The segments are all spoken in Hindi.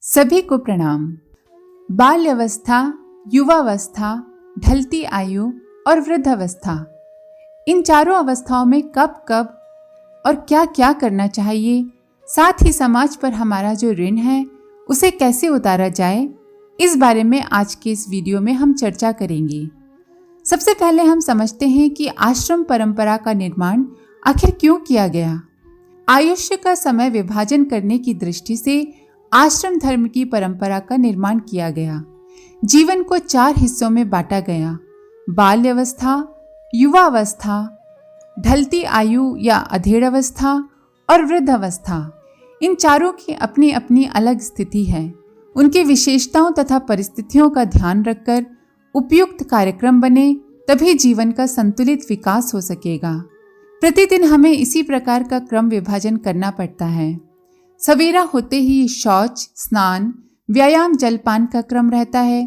सभी को प्रणाम। बाल्यावस्था, युवावस्था, ढलती आयु और वृद्धावस्था, इन चारों अवस्थाओं में कब कब और क्या क्या करना चाहिए, साथ ही समाज पर हमारा जो ऋण है उसे कैसे उतारा जाए, इस बारे में आज के इस वीडियो में हम चर्चा करेंगे। सबसे पहले हम समझते हैं कि आश्रम परंपरा का निर्माण आखिर क्यों किया गया। आयुष्य का समय विभाजन करने की दृष्टि से आश्रम धर्म की परंपरा का निर्माण किया गया। जीवन को 4 हिस्सों में बांटा गया: बाल्यावस्था, युवावस्था, ढलती आयु या अधेड़ अवस्था और वृद्धावस्था। इन चारों की अपनी अपनी अलग स्थिति है। उनकी विशेषताओं तथा परिस्थितियों का ध्यान रखकर उपयुक्त कार्यक्रम बने, तभी जीवन का संतुलित विकास हो सकेगा। प्रतिदिन हमें इसी प्रकार का क्रम विभाजन करना पड़ता है। सवेरा होते ही शौच, स्नान, व्यायाम, जलपान का क्रम रहता है।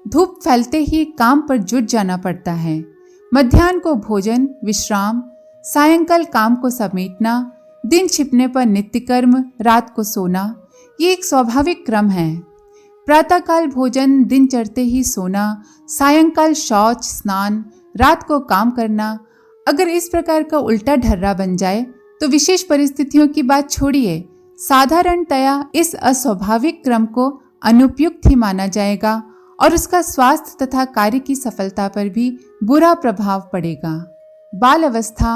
धूप फैलते ही काम पर जुट जाना पड़ता है। मध्याह्न को भोजन, विश्राम, सायंकाल काम को समेटना, दिन छिपने पर नित्य कर्म, रात को सोना, ये एक स्वाभाविक क्रम है। प्रातःकाल भोजन, दिन चढ़ते ही सोना, सायंकाल शौच, स्नान, रात को काम करना। अगर इस प्रकार का उल्टा ढर्रा बन जाए तो विशेष परिस्थितियों की बात छोड़िए, साधारणतया इस अस्वाभाविक क्रम को अनुपयुक्त ही माना जाएगा और उसका स्वास्थ्य तथा कार्य की सफलता पर भी बुरा प्रभाव पड़ेगा। बाल अवस्था,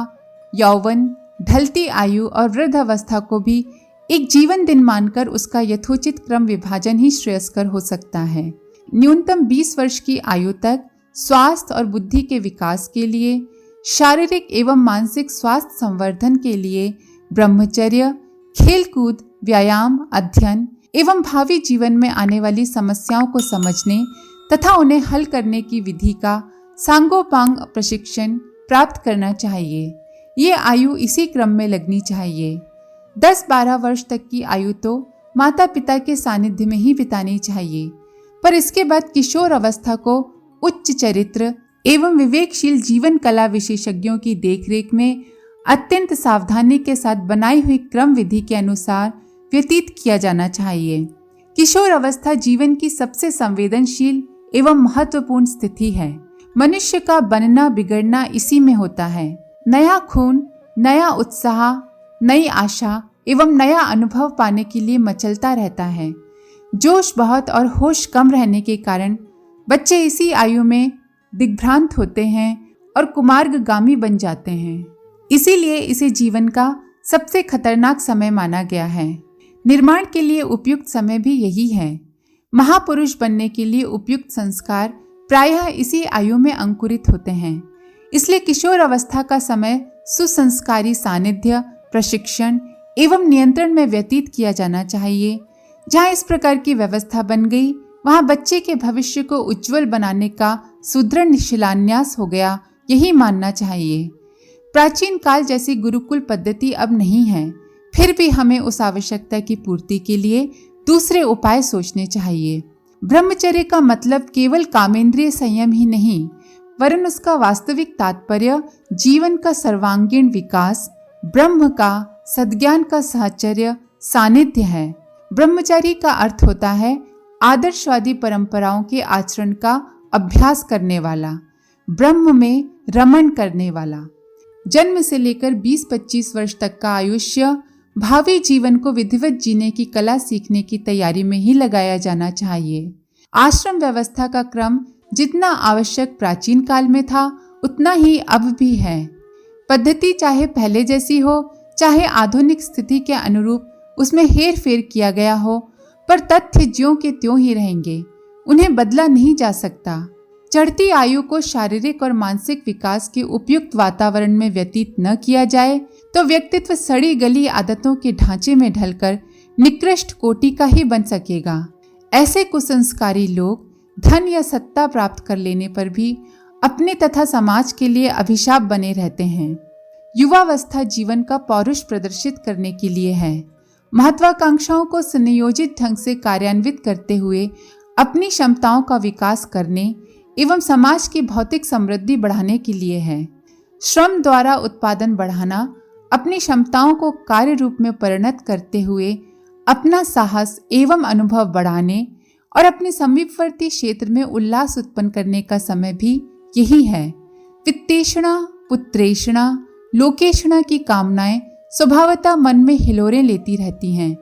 यौवन, ढलती आयु और वृद्धावस्था को भी एक जीवन दिन मानकर उसका यथोचित क्रम विभाजन ही श्रेयस्कर हो सकता है। न्यूनतम 20 वर्ष की आयु तक स्वास्थ्य और बुद्धि के विकास के लिए, शारीरिक एवं मानसिक स्वास्थ्य संवर्धन के लिए ब्रह्मचर्य, खेलकूद, व्यायाम, अध्ययन एवं भावी जीवन में आने वाली समस्याओं को समझने तथा उन्हें हल करने की विधि का सांगोपांग प्रशिक्षण प्राप्त करना चाहिए। ये आयु इसी क्रम में लगनी चाहिए। 10-12 वर्ष तक की आयु तो माता पिता के सानिध्य में ही बितानी चाहिए, पर इसके बाद किशोर अवस्था को उच्च चरित्र एवं विवेकशील जीवन कला विशेषज्ञों की देखरेख में अत्यंत सावधानी के साथ बनाई हुई क्रम विधि के अनुसार व्यतीत किया जाना चाहिए। किशोर अवस्था जीवन की सबसे संवेदनशील एवं महत्वपूर्ण स्थिति है। मनुष्य का बनना बिगड़ना इसी में होता है। नया खून, नया उत्साह, नई आशा एवं नया अनुभव पाने के लिए मचलता रहता है। जोश बहुत और होश कम रहने के कारण बच्चे इसी आयु में दिग्भ्रांत होते हैं और कुमार्गगामी बन जाते हैं। इसीलिए इसे जीवन का सबसे खतरनाक समय माना गया है। निर्माण के लिए उपयुक्त समय भी यही है। महापुरुष बनने के लिए उपयुक्त संस्कार प्रायः इसी आयु में अंकुरित होते हैं। इसलिए किशोर अवस्था का समय सुसंस्कारी सानिध्य, प्रशिक्षण एवं नियंत्रण में व्यतीत किया जाना चाहिए। जहाँ इस प्रकार की व्यवस्था बन गई, वहाँ बच्चे के भविष्य को उज्जवल बनाने का सुदृढ़ शिलान्यास हो गया, यही मानना चाहिए। प्राचीन काल जैसी गुरुकुल पद्धति अब नहीं है, फिर भी हमें उस आवश्यकता की पूर्ति के लिए दूसरे उपाय सोचने चाहिए। ब्रह्मचर्य का मतलब केवल कामेंद्रिय संयम ही नहीं, वरन उसका वास्तविक तात्पर्य जीवन का सर्वांगीण विकास, ब्रह्म का, सद्ज्ञान का साहचर्य, सानिध्य है। ब्रह्मचारी का अर्थ होता है आदर्शवादी परंपराओं के आचरण का अभ्यास करने वाला, ब्रह्म में रमण करने वाला। जन्म से लेकर 20-25 वर्ष तक का आयुष्य भावी जीवन को विधिवत जीने की कला सीखने की तैयारी में ही लगाया जाना चाहिए। आश्रम व्यवस्था का क्रम जितना आवश्यक प्राचीन काल में था, उतना ही अब भी है। पद्धति चाहे पहले जैसी हो, चाहे आधुनिक स्थिति के अनुरूप उसमें हेर फेर किया गया हो, पर तथ्य ज्यों के त्यों ही रहेंगे, उन्हें बदला नहीं जा सकता। चढ़ती आयु को शारीरिक और मानसिक विकास के उपयुक्त वातावरण में व्यतीत न किया जाए तो व्यक्तित्व सड़ी गली आदतों के ढांचे में ढलकर निकृष्ट कोटि का ही बन सकेगा। ऐसे कुसंस्कारी लोग धन या सत्ता प्राप्त कर लेने पर भी अपने तथा समाज के लिए अभिशाप बने रहते हैं। युवावस्था जीवन का पौरुष प्रदर्शित करने के लिए है। महत्वाकांक्षाओं को सुनियोजित ढंग से कार्यान्वित करते हुए अपनी क्षमताओं का विकास करने एवं समाज की भौतिक समृद्धि बढ़ाने के लिए है। श्रम द्वारा उत्पादन बढ़ाना, अपनी क्षमताओं को कार्य रूप में परिणत करते हुए अपना साहस एवं अनुभव बढ़ाने और अपने समीपवर्ती क्षेत्र में उल्लास उत्पन्न करने का समय भी यही है। वित्तेषणा, पुत्रेषणा, लोकेषणा की कामनाएं स्वभावतः मन में हिलोरें लेती रहती हैं,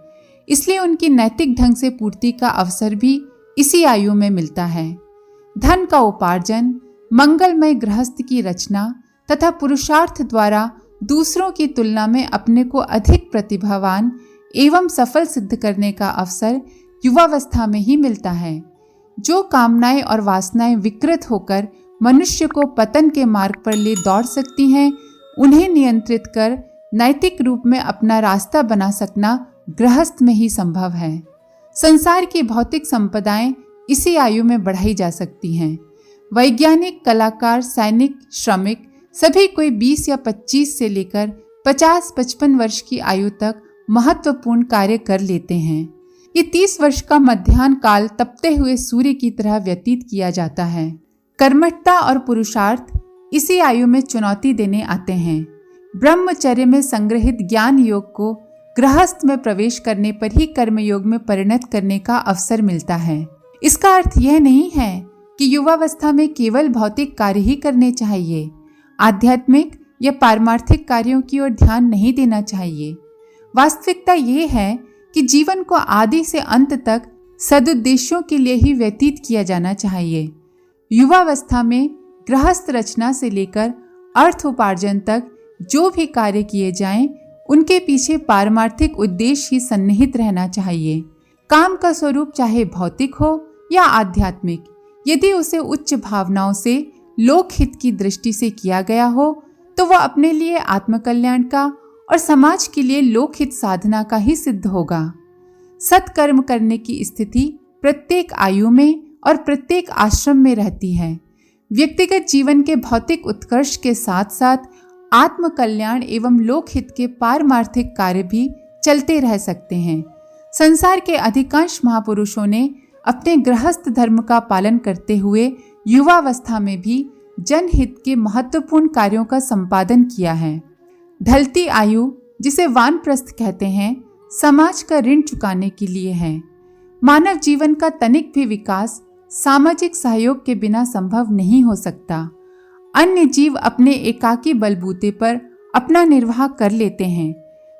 इसलिए उनकी नैतिक ढंग से पूर्ति का अवसर भी इसी आयु में मिलता है। धन का उपार्जन, मंगलमय गृहस्थ की रचना तथा पुरुषार्थ द्वारा दूसरों की तुलना में अपने को अधिक प्रतिभावान एवं सफल सिद्ध करने का अवसर युवावस्था में ही मिलता है। जो कामनाएं और वासनाएं विकृत होकर मनुष्य को पतन के मार्ग पर ले दौड़ सकती हैं, उन्हें नियंत्रित कर नैतिक रूप में अपना रास्ता बना सकना गृहस्थ में ही संभव है। संसार की भौतिक संपदाएं इसी आयु में बढ़ाई जा सकती हैं। वैज्ञानिक, कलाकार, सैनिक, श्रमिक सभी कोई 20 या 25 से लेकर 50-55 वर्ष की आयु तक महत्वपूर्ण कार्य कर लेते हैं। ये 30 वर्ष का मध्याह्न काल तपते हुए सूर्य की तरह व्यतीत किया जाता है। कर्मठता और पुरुषार्थ इसी आयु में चुनौती देने आते हैं। ब्रह्मचर्य में संग्रहित ज्ञान योग को गृहस्थ में प्रवेश करने पर ही कर्मयोग में परिणत करने का अवसर मिलता है। इसका अर्थ यह नहीं है कि युवावस्था में केवल भौतिक कार्य ही करने चाहिए। आध्यात्मिक या पारमार्थिक कार्यों की ओर ध्यान नहीं देना चाहिए। वास्तविकता ये है कि जीवन को आदि से अंत तक सदुद्देश्यों के लिए ही व्यतीत किया जाना चाहिए। युवावस्था में गृहस्थ रचना से लेकर अर्थ उपार्जन तक जो भी कार्य किए जाएं, उनके पीछे पारमार्थिक उद्देश्य ही सन्निहित रहना चाहिए। काम का स्वरूप चाहे भौतिक हो या आध्यात्मिक, यदि उसे उच्च भावनाओं से लोकहित की दृष्टि से किया गया हो तो वह अपने लिए आत्मकल्याण का और समाज के लिए लोकहित साधना का ही सिद्ध होगा। सत्कर्म करने की स्थिति प्रत्येक आयु में और प्रत्येक आश्रम में रहती है। व्यक्तिगत जीवन के भौतिक उत्कर्ष के साथ साथ आत्मकल्याण एवं लोकहित के पारमार्थिक कार्य भी चलते रह सकते हैं। संसार के अधिकांश महापुरुषों ने अपने गृहस्थ धर्म का पालन करते हुए युवावस्था में भी जनहित के महत्वपूर्ण कार्यों का संपादन किया है। ढलती आयु, जिसे वानप्रस्थ कहते हैं, समाज का ऋण चुकाने के लिए है। मानव जीवन का तनिक भी विकास सामाजिक सहयोग के बिना संभव नहीं हो सकता। अन्य जीव अपने एकाकी बलबूते पर अपना निर्वाह कर लेते हैं,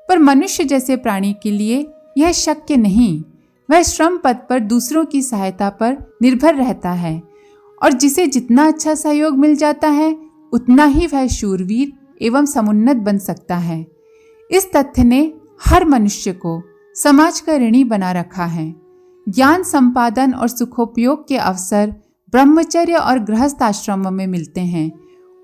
पर मनुष्य जैसे प्राणी के लिए यह शक्य नहीं। वह श्रम पद पर दूसरों की सहायता पर निर्भर रहता है और जिसे जितना अच्छा सहयोग मिल जाता है उतना ही वह शूरवीर एवं समुन्नत बन सकता है। इस तथ्य ने हर मनुष्य को समाज का ऋणी बना रखा है। ज्ञान संपादन और सुखोपयोग के अवसर ब्रह्मचर्य और गृहस्थ आश्रमों में मिलते हैं।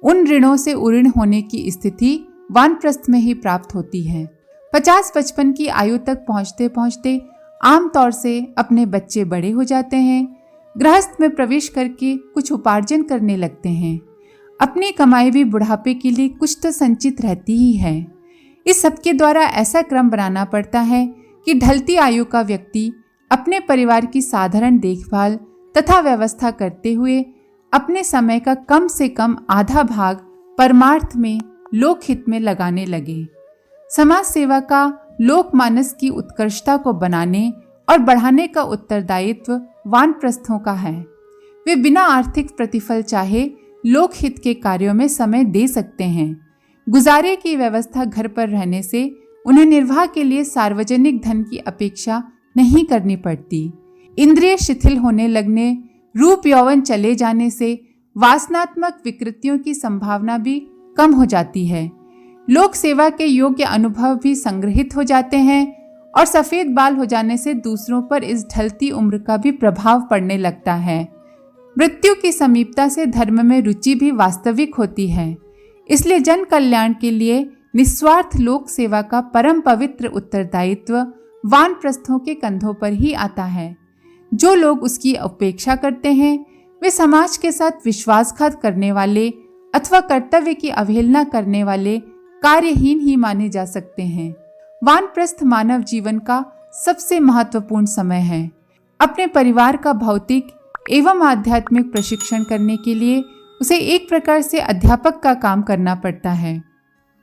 उन ऋणों से उऋण होने की स्थिति वानप्रस्थ में ही प्राप्त होती है। 50-55 की आयु तक पहुँचते पहुँचते आमतौर से अपने बच्चे बड़े हो जाते हैं, गृहस्थ में प्रवेश करके कुछ उपार्जन करने लगते हैं। अपनी कमाई भी बुढ़ापे के लिए कुछ तो संचित रहती ही है। इस सबके द्वारा ऐसा क्रम बनाना पड़ता है कि ढलती आयु का व्यक्ति अपने परिवार की साधारण देखभाल तथा व्यवस्था करते हुए अपने समय का कम से कम आधा भाग परमार्थ में, लोकहित में लगाने लगे। समाज सेवा का लोकमानस की उत्कर्षता को बनाने और बढ़ाने का उत्तरदायित्व वानप्रस्थों का है। वे बिना आर्थिक प्रतिफल चाहे लोकहित के कार्यों में समय दे सकते हैं। गुजारे की व्यवस्था घर पर रहने से उन्हें निर्वाह के लिए सार्वजनिक धन की अपेक्षा नहीं करनी पड़ती। इंद्रिय शिथिल होने लगने, रूप यौवन चले जाने से वासनात्मक विकृतियों की संभावना भी कम हो जाती है। लोक सेवा के योग्य अनुभव भी संग्रहित हो जाते हैं और सफेद बाल हो जाने से दूसरों पर इस ढलती उम्र का भी प्रभाव पड़ने लगता है। मृत्यु की समीपता से धर्म में रुचि भी वास्तविक होती है। इसलिए जन कल्याण के लिए निस्वार्थ लोक सेवा का परम पवित्र उत्तरदायित्व वानप्रस्थों के कंधों पर ही आता है। जो लोग उसकी उपेक्षा करते हैं वे समाज के साथ विश्वासघात करने वाले अथवा कर्तव्य की अवहेलना करने वाले कार्यहीन ही माने जा सकते हैं। वानप्रस्थ मानव जीवन का सबसे महत्वपूर्ण समय है। अपने परिवार का भौतिक एवं आध्यात्मिक प्रशिक्षण करने के लिए उसे एक प्रकार से अध्यापक का काम करना पड़ता है।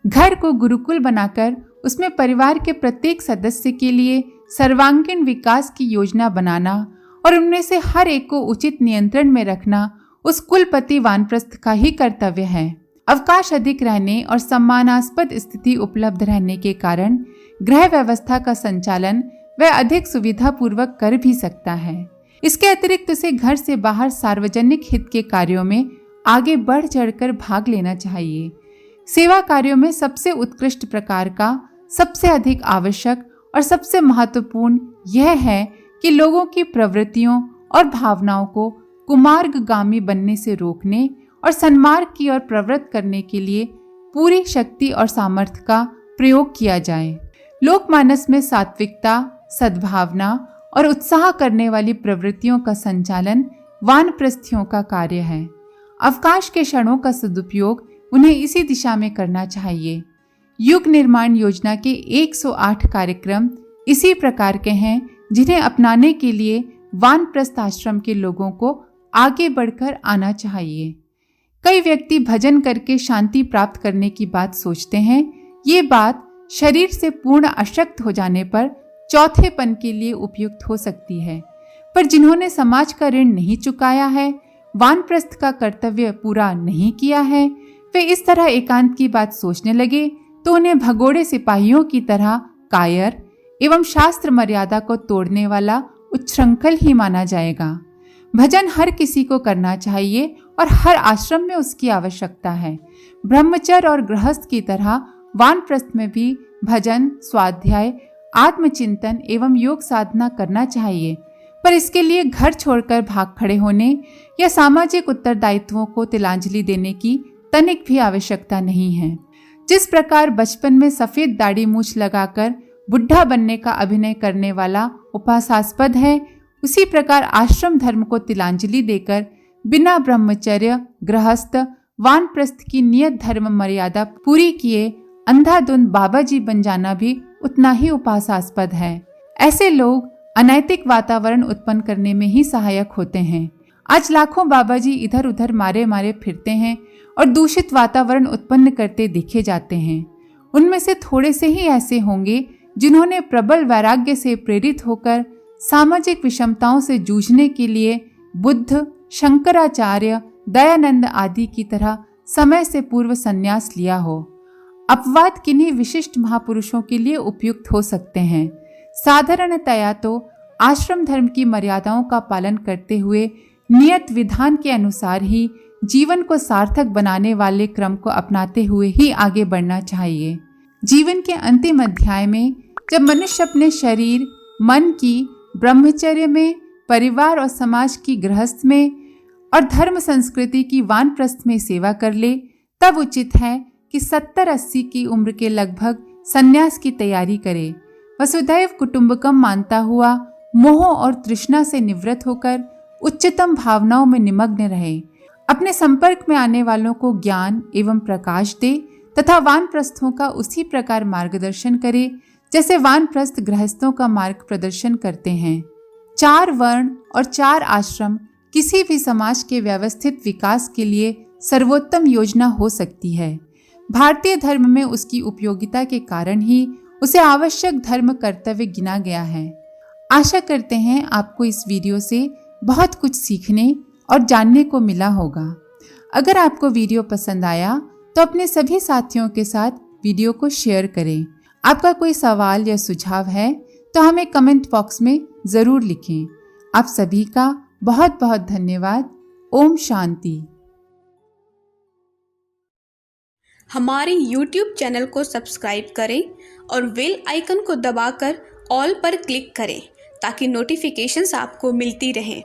घर को गुरुकुल बनाकर उसमें परिवार के प्रत्येक सदस्य के लिए सर्वांगीण विकास की योजना बनाना और उनमें से हर एक को उचित नियंत्रण में रखना उस कुलपति वानप्रस्थ का ही कर्तव्य है। अवकाश अधिक रहने और सम्मानास्पद स्थिति उपलब्ध रहने के कारण गृह व्यवस्था का संचालन वह अधिक सुविधा पूर्वक कर भी सकता है। इसके अतिरिक्त उसे घर से बाहर सार्वजनिक हित के कार्यों में आगे बढ़ चढ़कर भाग लेना चाहिए। सेवा कार्यों में सबसे उत्कृष्ट प्रकार का, सबसे अधिक आवश्यक और सबसे महत्वपूर्ण यह है कि लोगों की प्रवृत्तियों और भावनाओं को कुमार्गगामी बनने से रोकने और सन्मार्ग की ओर प्रवृत्त करने के लिए पूरी शक्ति और सामर्थ्य का प्रयोग किया जाए। लोकमानस में सात्विकता, सद्भावना और उत्साह करने वाली प्रवृत्तियों का संचालन वानप्रस्थियों का कार्य है। अवकाश के क्षणों का सदुपयोग उन्हें इसी दिशा में करना चाहिए। युग निर्माण योजना के 108 कार्यक्रम इसी प्रकार के हैं जिन्हें अपनाने के लिए वानप्रस्थ आश्रम के लोगों को आगे बढ़कर आना चाहिए। कई व्यक्ति भजन करके शांति प्राप्त करने की बात सोचते हैं। ये बात शरीर से पूर्ण अशक्त हो जाने पर चौथेपन के लिए उपयुक्त हो सकती है, पर जिन्होंने समाज का ऋण नहीं चुकाया है, वानप्रस्थ का कर्तव्य पूरा नहीं किया है, वे इस तरह एकांत की बात सोचने लगे तो उन्हें भगोड़े सिपाहियों की तरह कायर एवं शास्त्र मर्यादा को तोड़ने वाला उच्छृंखल ही माना जाएगा। भजन हर किसी को करना चाहिए और हर आश्रम में उसकी आवश्यकता है। ब्रह्मचर्य और गृहस्थ की तरह वानप्रस्थ में भी भजन, स्वाध्याय, आत्मचिंतन एवं योग साधना करना चाहिए, पर इसके लिए घर छोड़कर भाग खड़े होने या सामाजिक उत्तरदायित्वों को तिलांजलि देने की तनिक भी आवश्यकता नहीं है। जिस प्रकार बचपन में सफेद दाढ़ी मूछ लगाकर बुढ़ा बनने का अभिनय करने वाला उपासास्पद है, उसी प्रकार आश्रम धर्म को तिलांजलि देकर बिना ब्रह्मचर्य, गृहस्थ, वानप्रस्थ की नियत धर्म मर्यादा पूरी किए अंधाधुंध बाबा जी बन जाना भी उतना ही उपासास्पद है। ऐसे लोग अनैतिक वातावरण उत्पन्न करने में ही सहायक होते हैं। आज लाखों बाबा जी इधर उधर मारे मारे फिरते हैं और दूषित वातावरण उत्पन्न करते देखे जाते हैं। उनमें से थोड़े से ही ऐसे होंगे जिन्होंने प्रबल वैराग्य से प्रेरित होकर सामाजिक विषमताओं से जूझने के लिए बुद्ध, शंकराचार्य, दयानंद आदि की तरह समय से पूर्व संन्यास लिया हो। अपवाद किन्हीं विशिष्ट महापुरुषों के लिए उपयुक्त हो सकते हैं। साधारणतया तो आश्रम धर्म की मर्यादाओं का पालन करते हुए नियत विधान के अनुसार ही जीवन को सार्थक बनाने वाले क्रम को अपनाते हुए ही आगे बढ़ना चाहिए। जीवन के अंतिम अध्याय में जब मनुष्य अपने शरीर, मन की ब्रह्मचर्य में, परिवार और समाज की गृहस्थ में और धर्म संस्कृति की वानप्रस्थ में सेवा कर ले, तब उचित है कि 70-80 की उम्र के लगभग संन्यास की तैयारी करे। वसुधैव कुटुंबकम मानता हुआ मोह और तृष्णा से निवृत्त होकर उच्चतम भावनाओं में निमग्न रहे। अपने संपर्क में आने वालों को ज्ञान एवं प्रकाश दे तथा वानप्रस्थों का उसी प्रकार मार्गदर्शन करे जैसे वानप्रस्थ गृहस्थों का मार्ग प्रदर्शन करते हैं। 4 वर्ण और 4 आश्रम किसी भी समाज के व्यवस्थित विकास के लिए सर्वोत्तम योजना हो सकती है। भारतीय धर्म में उसकी उपयोगिता के कारण ही उसे आवश्यक धर्म कर्तव्य गिना गया है। आशा करते हैं आपको इस वीडियो से बहुत कुछ सीखने और जानने को मिला होगा। अगर आपको वीडियो पसंद आया तो अपने सभी साथियों के साथ वीडियो को शेयर करें। आपका कोई सवाल या सुझाव है तो हमें कमेंट बॉक्स में ज़रूर लिखें। आप सभी का बहुत बहुत धन्यवाद। ओम शांति। हमारे YouTube चैनल को सब्सक्राइब करें और बेल आइकन को दबाकर ऑल पर क्लिक करें ताकि नोटिफिकेशंस आपको मिलती रहें।